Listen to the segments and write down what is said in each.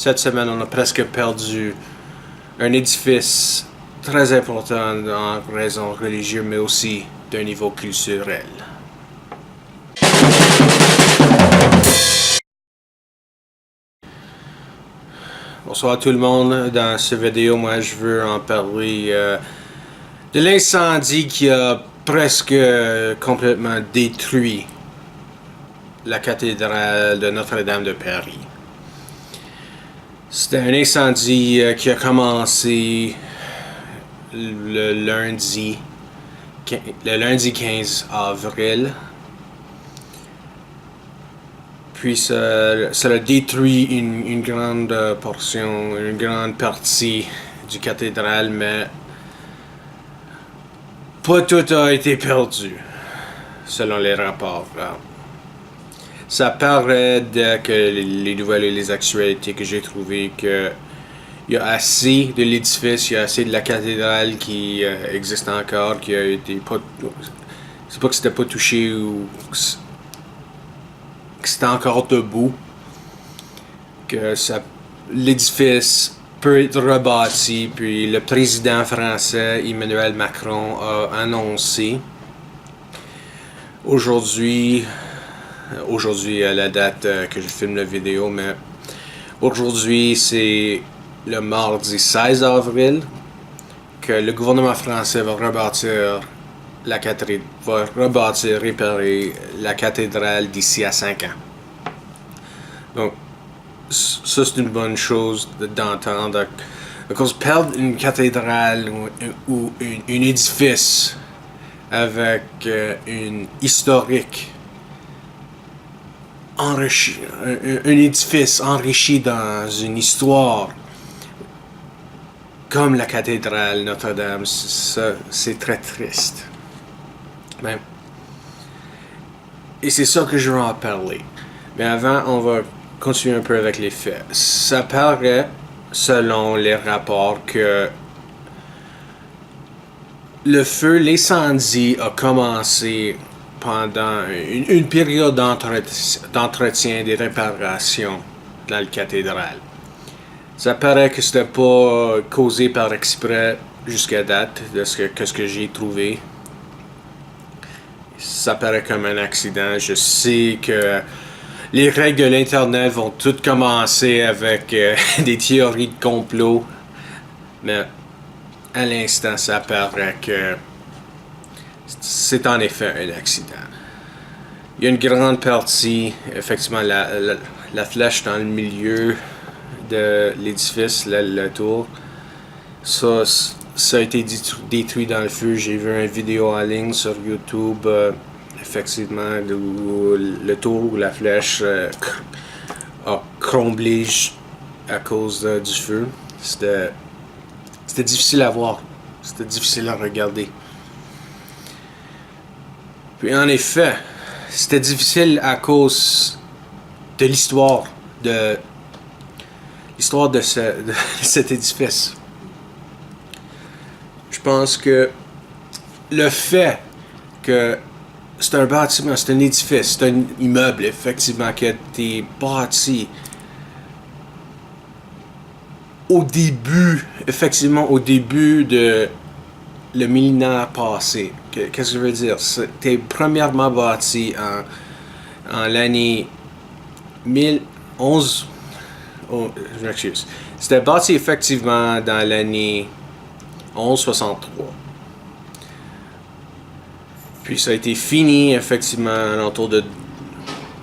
Cette semaine, on a presque perdu un édifice très important en raison religieuse, mais aussi d'un niveau culturel. Bonsoir tout le monde. Dans cette vidéo, moi je veux en parler de l'incendie qui a presque complètement détruit la cathédrale de Notre-Dame de Paris. C'était un incendie qui a commencé le lundi 15 avril. Puis ça a détruit une grande portion, une grande partie du cathédrale, mais pas tout a été perdu, selon les rapports. Ça paraît que les nouvelles et les actualités que j'ai trouvées que il y a assez de l'édifice, il y a assez de la cathédrale qui existe encore, qui a été pas... C'est pas que c'était pas touché ou que c'était encore debout, que l'édifice peut être rebâti, puis le président français Emmanuel Macron a annoncé aujourd'hui à la date que je filme la vidéo, mais aujourd'hui c'est le mardi 16 avril que le gouvernement français va réparer la cathédrale d'ici à 5 ans. Donc, ça c'est une bonne chose d'entendre. À cause perdre une cathédrale ou un édifice avec une historique enrichi, un édifice enrichi dans une histoire comme la cathédrale Notre-Dame, c'est très triste. Ben, et c'est ça que je veux en parler. Mais avant, on va continuer un peu avec les faits. Ça paraît, selon les rapports, que l'incendie a commencé pendant une période d'entretien des réparations dans la cathédrale. Ça paraît que c'était pas causé par exprès jusqu'à date, de ce que j'ai trouvé. Ça paraît comme un accident. Je sais que les règles de l'Internet vont toutes commencer avec des théories de complot, mais à l'instant, ça paraît que c'est en effet un accident. Il y a une grande partie, effectivement, la flèche dans le milieu de l'édifice, la tour, ça a été détruit dans le feu. J'ai vu une vidéo en ligne sur YouTube, effectivement, où le tour ou la flèche a cromblé à cause du feu. C'était difficile à voir, c'était difficile à regarder. Puis en effet, c'était difficile à cause de l'histoire de cet édifice. Je pense que le fait que c'est un bâtiment, c'est un édifice, c'est un immeuble, effectivement, qui a été bâti au début de le millénaire passé. Qu'est-ce que je veux dire? C'était premièrement bâti en l'année 1011. Oh, je m'excuse. C'était bâti effectivement dans l'année 1163. Puis ça a été fini effectivement autour de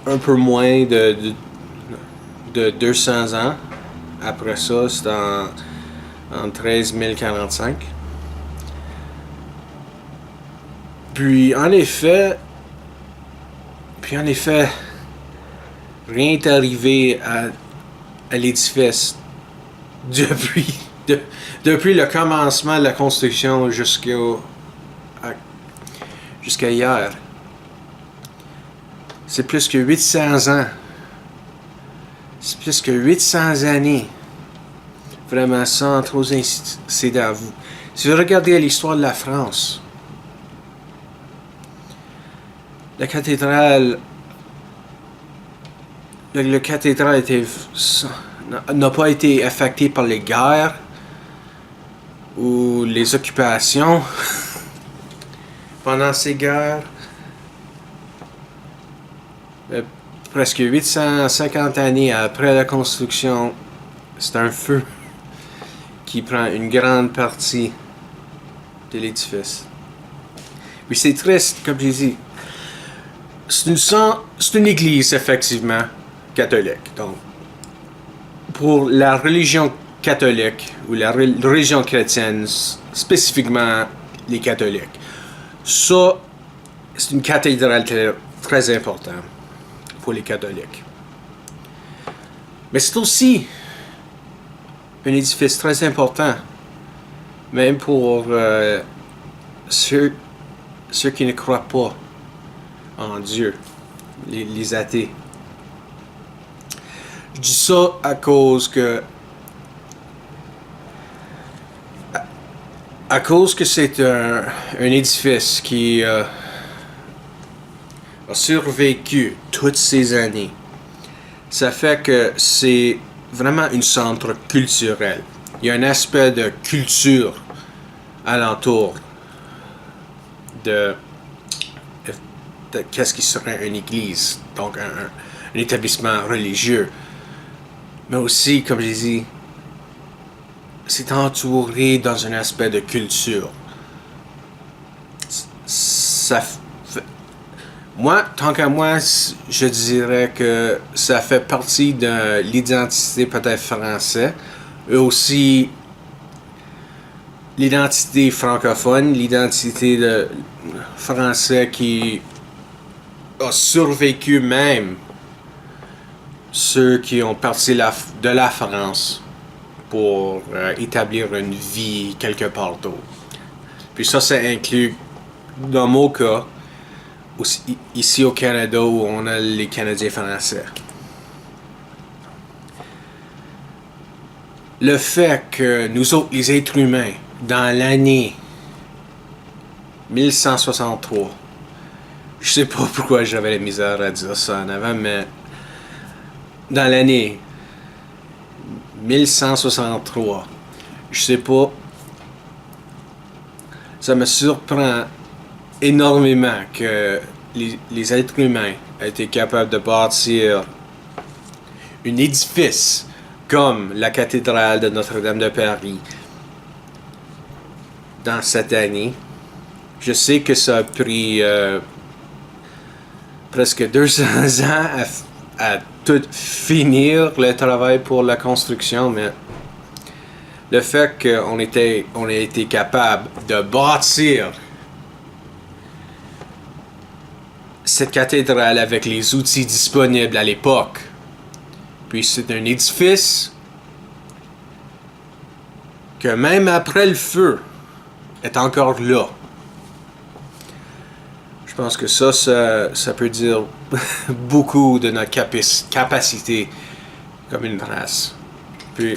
un peu moins de 200 ans. Après ça, c'était en 13045. Puis en effet, rien n'est arrivé à l'édifice depuis le commencement de la construction jusqu'à hier. C'est plus que 800 ans. C'est plus que 800 années. Vraiment, sans trop inciter à vous. Si vous regardez l'histoire de la France, la cathédrale, le cathédrale était n'a pas été affecté par les guerres ou les occupations pendant ces guerres. Presque 850 années après la construction, c'est un feu qui prend une grande partie de l'édifice. Puis c'est triste, comme j'ai dit. C'est une église, effectivement, catholique. Donc, pour la religion catholique, ou la religion chrétienne, spécifiquement les catholiques, ça, c'est une cathédrale très importante pour les catholiques. Mais c'est aussi un édifice très important, même pour ceux qui ne croient pas en Dieu, les athées. Je dis ça à cause que c'est un édifice qui a survécu toutes ces années. Ça fait que c'est vraiment un centre culturel. Il y a un aspect de culture alentour de qu'est-ce qui serait une église, donc un établissement religieux. Mais aussi, comme j'ai dit, c'est entouré dans un aspect de culture. Moi, tant qu'à moi, je dirais que ça fait partie de l'identité peut-être française, et aussi l'identité francophone, l'identité de français qui a survécu même ceux qui ont parti de la France pour établir une vie quelque part d'autre. Puis ça inclut, dans mon cas, aussi, ici au Canada où on a les Canadiens français. Le fait que nous autres, les êtres humains, dans l'année 1163, je sais pas pourquoi j'avais la misère à dire ça en avant, mais dans l'année 1163, je sais pas, ça me surprend énormément que les êtres humains aient été capables de bâtir un édifice comme la cathédrale de Notre-Dame de Paris dans cette année. Je sais que ça a pris presque 200 ans à tout finir le travail pour la construction, mais le fait qu'on a été capable de bâtir cette cathédrale avec les outils disponibles à l'époque, puis c'est un édifice que même après le feu est encore là. Je pense que ça peut dire beaucoup de notre capacité comme une race. Puis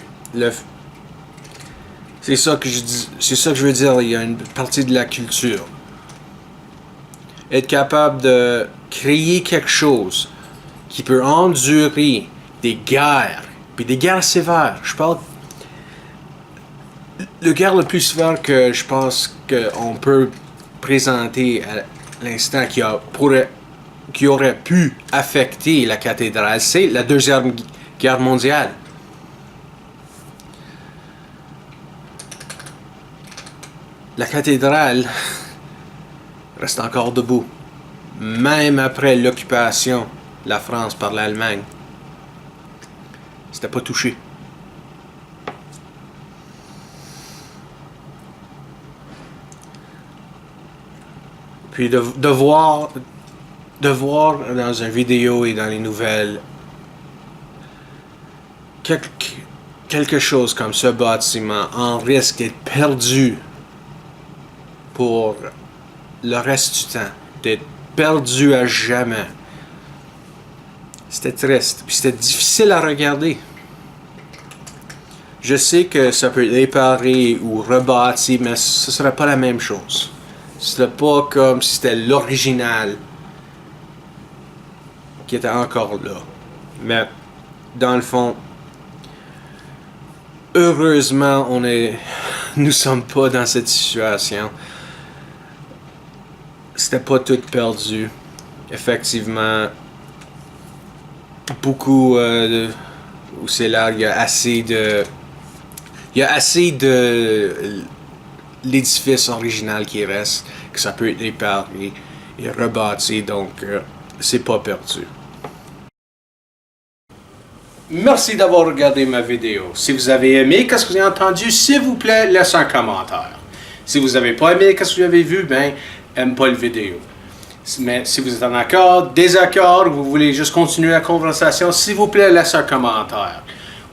c'est ça que je veux dire. Il y a une partie de la culture. Être capable de créer quelque chose qui peut endurer des guerres, puis des guerres sévères. Je parle le guerre le plus sévère que je pense qu'on peut présenter à l'instant qui aurait pu affecter la cathédrale, c'est la Deuxième Guerre mondiale. La cathédrale reste encore debout, même après l'occupation de la France par l'Allemagne. C'était pas touché. Puis de voir dans une vidéo et dans les nouvelles quelque chose comme ce bâtiment en risque d'être perdu pour le reste du temps, d'être perdu à jamais. C'était triste, puis c'était difficile à regarder. Je sais que ça peut être réparé ou rebâti, mais ce serait pas la même chose. Ce serait pas comme si c'était l'original qui était encore là. Mais dans le fond, heureusement, nous sommes pas dans cette situation. C'était pas tout perdu. Effectivement, beaucoup où c'est là, il y a assez de l'édifice original qui reste, que ça peut être réparé et rebâti, donc c'est pas perdu. Merci d'avoir regardé ma vidéo. Si vous avez aimé ce que vous avez entendu, s'il vous plaît, laissez un commentaire. Si vous n'avez pas aimé ce que vous avez vu, aime pas la vidéo. Mais si vous êtes en accord, désaccord, vous voulez juste continuer la conversation, s'il vous plaît, laissez un commentaire.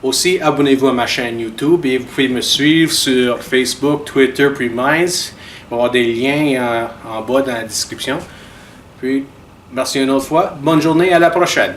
Aussi, abonnez-vous à ma chaîne YouTube et vous pouvez me suivre sur Facebook, Twitter, puis Minds. Il va y avoir des liens en bas dans la description. Puis, merci une autre fois. Bonne journée, à la prochaine.